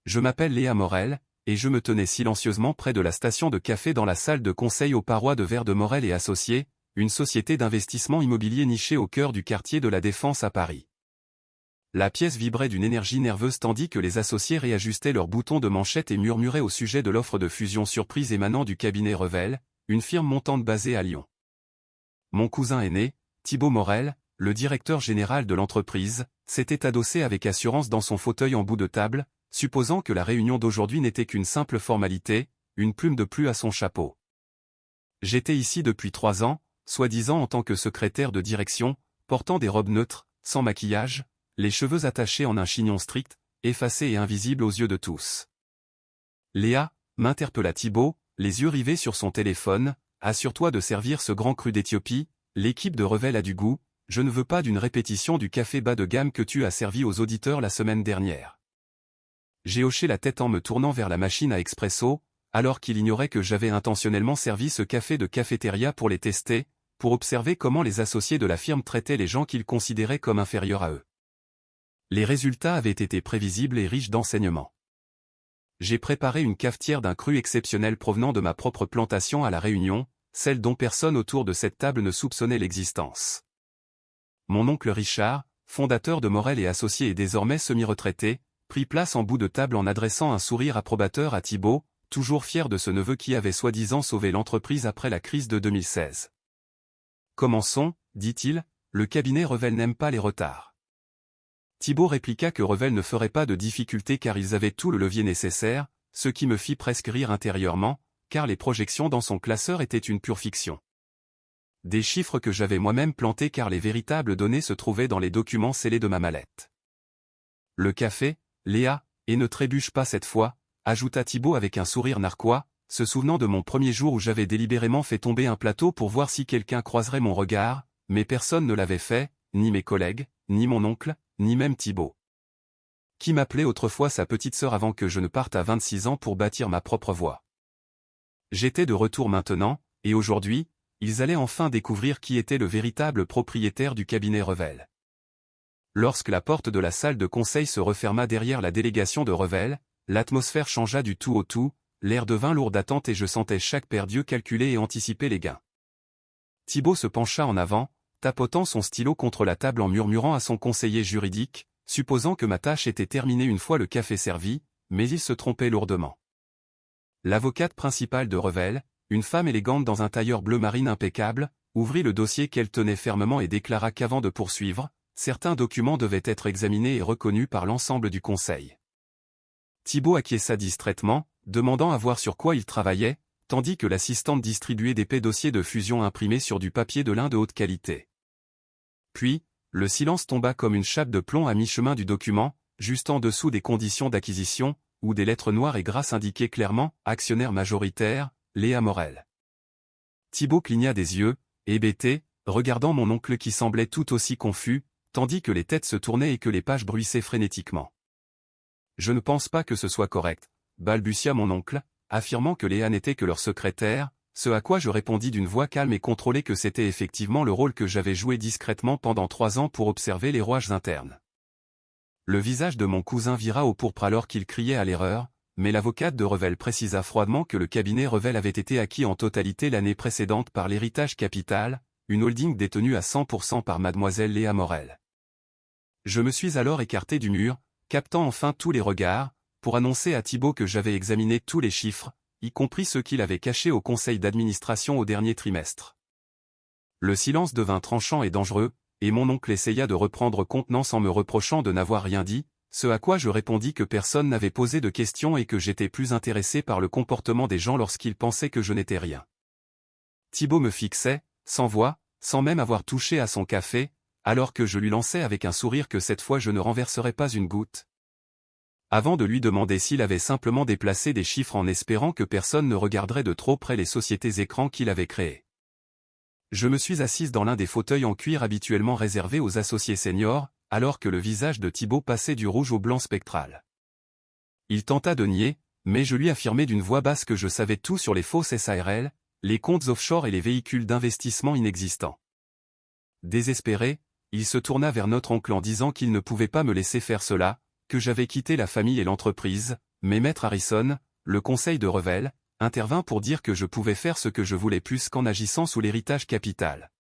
Je m'appelle Léa Morel, et je me tenais silencieusement près de la station de café dans la salle de conseil aux parois de verre de Morel et Associés, une société d'investissement immobilier nichée au cœur du quartier de la Défense à Paris. La pièce vibrait d'une énergie nerveuse tandis que les associés réajustaient leurs boutons de manchette et murmuraient au sujet de l'offre de fusion surprise émanant du cabinet Revel, une firme montante basée à Lyon. Mon cousin aîné, Thibaut Morel, le directeur général de l'entreprise, s'était adossé avec assurance dans son fauteuil en bout de table, supposant que la réunion d'aujourd'hui n'était qu'une simple formalité, une plume de plus à son chapeau. J'étais ici depuis 3 ans, soi-disant en tant que secrétaire de direction, portant des robes neutres, sans maquillage, les cheveux attachés en un chignon strict, effacés et invisibles aux yeux de tous. Léa, m'interpella Thibaut, les yeux rivés sur son téléphone, assure-toi de servir ce grand cru d'Éthiopie, l'équipe de Revel a du goût, je ne veux pas d'une répétition du café bas de gamme que tu as servi aux auditeurs la semaine dernière. J'ai hoché la tête en me tournant vers la machine à expresso, alors qu'il ignorait que j'avais intentionnellement servi ce café de cafétéria pour les tester, pour observer comment les associés de la firme traitaient les gens qu'ils considéraient comme inférieurs à eux. Les résultats avaient été prévisibles et riches d'enseignements. J'ai préparé une cafetière d'un cru exceptionnel provenant de ma propre plantation à La Réunion, celle dont personne autour de cette table ne soupçonnait l'existence. Mon oncle Richard, fondateur de Morel et Associés et désormais semi-retraité, prit place en bout de table en adressant un sourire approbateur à Thibaut, toujours fier de ce neveu qui avait soi-disant sauvé l'entreprise après la crise de 2016. Commençons, dit-il, le cabinet Revel n'aime pas les retards. Thibaut répliqua que Revel ne ferait pas de difficulté car ils avaient tout le levier nécessaire, ce qui me fit presque rire intérieurement, car les projections dans son classeur étaient une pure fiction. Des chiffres que j'avais moi-même plantés car les véritables données se trouvaient dans les documents scellés de ma mallette. Le café, Léa, et ne trébuche pas cette fois, ajouta Thibaut avec un sourire narquois, se souvenant de mon premier jour où j'avais délibérément fait tomber un plateau pour voir si quelqu'un croiserait mon regard, mais personne ne l'avait fait, ni mes collègues, ni mon oncle, ni même Thibaut. Qui m'appelait autrefois sa petite sœur avant que je ne parte à 26 ans pour bâtir ma propre voie. J'étais de retour maintenant, et aujourd'hui, ils allaient enfin découvrir qui était le véritable propriétaire du cabinet Revel. Lorsque la porte de la salle de conseil se referma derrière la délégation de Revel, l'atmosphère changea du tout au tout, l'air devint lourd d'attente et je sentais chaque paire d'yeux calculer et anticiper les gains. Thibaut se pencha en avant, tapotant son stylo contre la table en murmurant à son conseiller juridique, supposant que ma tâche était terminée une fois le café servi, mais il se trompait lourdement. L'avocate principale de Revel, une femme élégante dans un tailleur bleu marine impeccable, ouvrit le dossier qu'elle tenait fermement et déclara qu'avant de poursuivre, certains documents devaient être examinés et reconnus par l'ensemble du conseil. Thibaut acquiesça distraitement, demandant à voir sur quoi il travaillait, tandis que l'assistante distribuait d'épais dossiers de fusion imprimés sur du papier de lin de haute qualité. Puis, le silence tomba comme une chape de plomb à mi-chemin du document, juste en dessous des conditions d'acquisition, où des lettres noires et grasses indiquaient clairement « Actionnaire majoritaire, Léa Morel ». Thibaut cligna des yeux, hébété, regardant mon oncle qui semblait tout aussi confus, tandis que les têtes se tournaient et que les pages bruissaient frénétiquement. « Je ne pense pas que ce soit correct », balbutia mon oncle, affirmant que Léa n'était que leur secrétaire, ce à quoi je répondis d'une voix calme et contrôlée que c'était effectivement le rôle que j'avais joué discrètement pendant 3 ans pour observer les rouages internes. Le visage de mon cousin vira au pourpre alors qu'il criait à l'erreur, mais l'avocate de Revel précisa froidement que le cabinet Revel avait été acquis en totalité l'année précédente par l'Héritage Capital, une holding détenue à 100% par mademoiselle Léa Morel. Je me suis alors écarté du mur, captant enfin tous les regards, pour annoncer à Thibaut que j'avais examiné tous les chiffres, y compris ceux qu'il avait cachés au conseil d'administration au dernier trimestre. Le silence devint tranchant et dangereux, et mon oncle essaya de reprendre contenance en me reprochant de n'avoir rien dit, ce à quoi je répondis que personne n'avait posé de questions et que j'étais plus intéressé par le comportement des gens lorsqu'ils pensaient que je n'étais rien. Thibaut me fixait, sans voix, sans même avoir touché à son café, alors que je lui lançais avec un sourire que cette fois je ne renverserais pas une goutte. Avant de lui demander s'il avait simplement déplacé des chiffres en espérant que personne ne regarderait de trop près les sociétés écrans qu'il avait créées. Je me suis assise dans l'un des fauteuils en cuir habituellement réservés aux associés seniors, alors que le visage de Thibaut passait du rouge au blanc spectral. Il tenta de nier, mais je lui affirmai d'une voix basse que je savais tout sur les fausses SARL, les comptes offshore et les véhicules d'investissement inexistants. Désespéré, il se tourna vers notre oncle en disant qu'il ne pouvait pas me laisser faire cela, que j'avais quitté la famille et l'entreprise, mais Maître Harrison, le conseil de Revel, intervint pour dire que je pouvais faire ce que je voulais plus qu'en agissant sous l'héritage capital.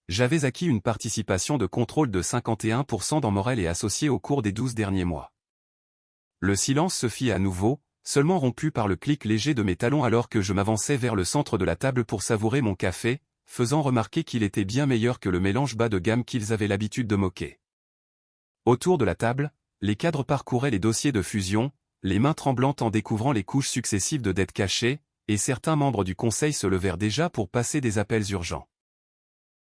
J'avais acquis une participation de contrôle de 51% dans Morel et Associés au cours des 12 derniers mois. Le silence se fit à nouveau, seulement rompu par le clic léger de mes talons alors que je m'avançais vers le centre de la table pour savourer mon café, faisant remarquer qu'il était bien meilleur que le mélange bas de gamme qu'ils avaient l'habitude de moquer. Autour de la table, les cadres parcouraient les dossiers de fusion, les mains tremblantes en découvrant les couches successives de dettes cachées, et certains membres du conseil se levèrent déjà pour passer des appels urgents.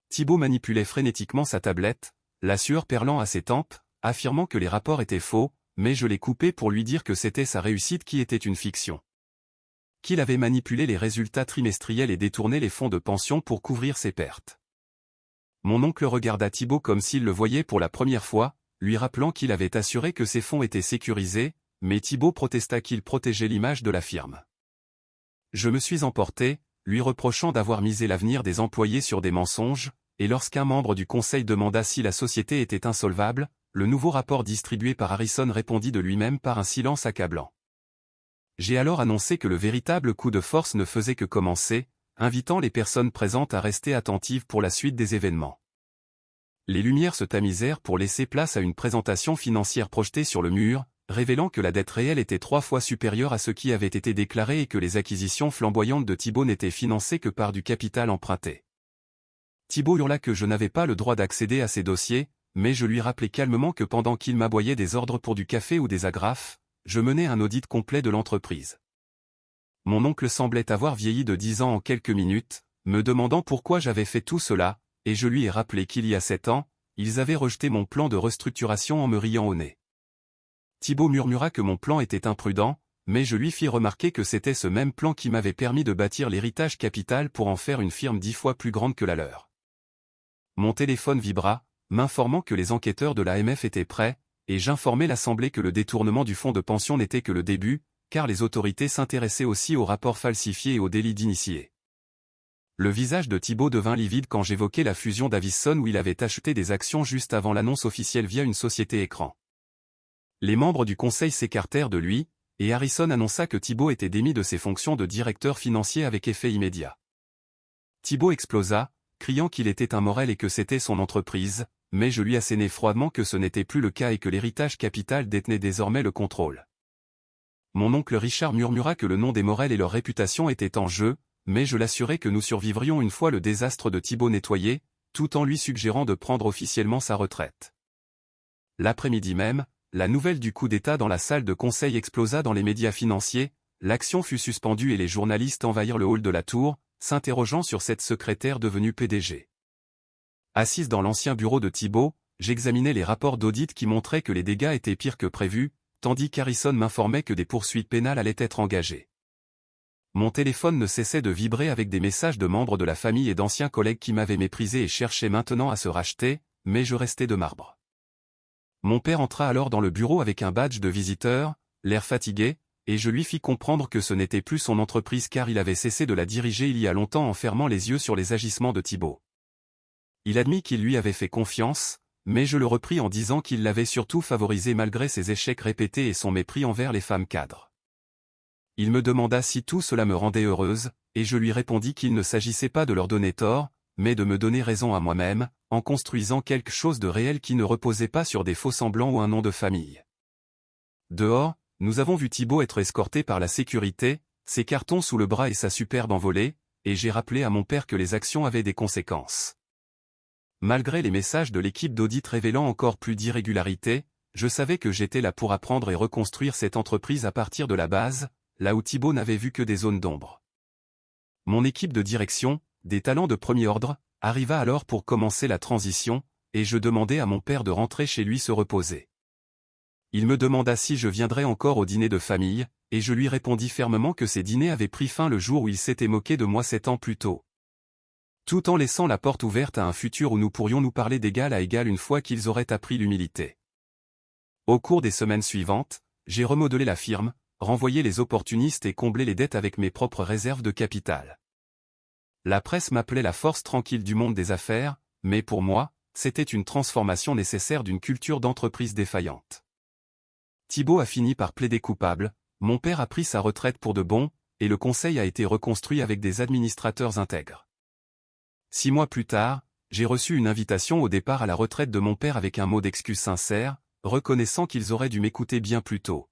Thibault manipulait frénétiquement sa tablette, la sueur perlant à ses tempes, affirmant que les rapports étaient faux, mais je l'ai coupé pour lui dire que c'était sa réussite qui était une fiction. Qu'il avait manipulé les résultats trimestriels et détourné les fonds de pension pour couvrir ses pertes. Mon oncle regarda Thibault comme s'il le voyait pour la première fois, lui rappelant qu'il avait assuré que ses fonds étaient sécurisés, mais Thibault protesta qu'il protégeait l'image de la firme. Je me suis emporté, lui reprochant d'avoir misé l'avenir des employés sur des mensonges, et lorsqu'un membre du conseil demanda si la société était insolvable, le nouveau rapport distribué par Harrison répondit de lui-même par un silence accablant. J'ai alors annoncé que le véritable coup de force ne faisait que commencer, invitant les personnes présentes à rester attentives pour la suite des événements. Les lumières se tamisèrent pour laisser place à une présentation financière projetée sur le mur, révélant que la dette réelle était 3 fois supérieure à ce qui avait été déclaré et que les acquisitions flamboyantes de Thibault n'étaient financées que par du capital emprunté. Thibault hurla que je n'avais pas le droit d'accéder à ces dossiers, mais je lui rappelai calmement que pendant qu'il m'aboyait des ordres pour du café ou des agrafes, je menais un audit complet de l'entreprise. Mon oncle semblait avoir vieilli de 10 ans en quelques minutes, me demandant pourquoi j'avais fait tout cela, et je lui ai rappelé qu'il y a 7 ans, ils avaient rejeté mon plan de restructuration en me riant au nez. Thibault murmura que mon plan était imprudent, mais je lui fis remarquer que c'était ce même plan qui m'avait permis de bâtir l'héritage capital pour en faire une firme 10 fois plus grande que la leur. Mon téléphone vibra, m'informant que les enquêteurs de l'AMF étaient prêts, et j'informai l'Assemblée que le détournement du fonds de pension n'était que le début, car les autorités s'intéressaient aussi aux rapports falsifiés et aux délits d'initiés. Le visage de Thibault devint livide quand j'évoquai la fusion d'Avison où il avait acheté des actions juste avant l'annonce officielle via une société écran. Les membres du conseil s'écartèrent de lui, et Harrison annonça que Thibault était démis de ses fonctions de directeur financier avec effet immédiat. Thibault explosa, criant qu'il était un Morel et que c'était son entreprise, mais je lui assénai froidement que ce n'était plus le cas et que l'héritage capital détenait désormais le contrôle. Mon oncle Richard murmura que le nom des Morel et leur réputation étaient en jeu, mais je l'assurai que nous survivrions une fois le désastre de Thibault nettoyé, tout en lui suggérant de prendre officiellement sa retraite. L'après-midi même, la nouvelle du coup d'État dans la salle de conseil explosa dans les médias financiers, l'action fut suspendue et les journalistes envahirent le hall de la tour, s'interrogeant sur cette secrétaire devenue PDG. Assise dans l'ancien bureau de Thibault, j'examinais les rapports d'audit qui montraient que les dégâts étaient pires que prévu, tandis qu'Harrison m'informait que des poursuites pénales allaient être engagées. Mon téléphone ne cessait de vibrer avec des messages de membres de la famille et d'anciens collègues qui m'avaient méprisé et cherchaient maintenant à se racheter, mais je restais de marbre. Mon père entra alors dans le bureau avec un badge de visiteur, l'air fatigué, et je lui fis comprendre que ce n'était plus son entreprise car il avait cessé de la diriger il y a longtemps en fermant les yeux sur les agissements de Thibault. Il admit qu'il lui avait fait confiance, mais je le repris en disant qu'il l'avait surtout favorisé malgré ses échecs répétés et son mépris envers les femmes cadres. Il me demanda si tout cela me rendait heureuse, et je lui répondis qu'il ne s'agissait pas de leur donner tort, mais de me donner raison à moi-même, en construisant quelque chose de réel qui ne reposait pas sur des faux-semblants ou un nom de famille. Dehors, nous avons vu Thibault être escorté par la sécurité, ses cartons sous le bras et sa superbe envolée, et j'ai rappelé à mon père que les actions avaient des conséquences. Malgré les messages de l'équipe d'audit révélant encore plus d'irrégularités, je savais que j'étais là pour apprendre et reconstruire cette entreprise à partir de la base, là où Thibault n'avait vu que des zones d'ombre. Mon équipe de direction, des talents de premier ordre, arriva alors pour commencer la transition, et je demandai à mon père de rentrer chez lui se reposer. Il me demanda si je viendrais encore au dîner de famille, et je lui répondis fermement que ces dîners avaient pris fin le jour où il s'était moqué de moi 7 ans plus tôt. Tout en laissant la porte ouverte à un futur où nous pourrions nous parler d'égal à égal une fois qu'ils auraient appris l'humilité. Au cours des semaines suivantes, j'ai remodelé la firme, renvoyé les opportunistes et comblé les dettes avec mes propres réserves de capital. La presse m'appelait la force tranquille du monde des affaires, mais pour moi, c'était une transformation nécessaire d'une culture d'entreprise défaillante. Thibault a fini par plaider coupable, Mon père a pris sa retraite pour de bon, et le conseil a été reconstruit avec des administrateurs intègres. 6 mois plus tard, j'ai reçu une invitation au départ à la retraite de mon père avec un mot d'excuse sincère, reconnaissant qu'ils auraient dû m'écouter bien plus tôt.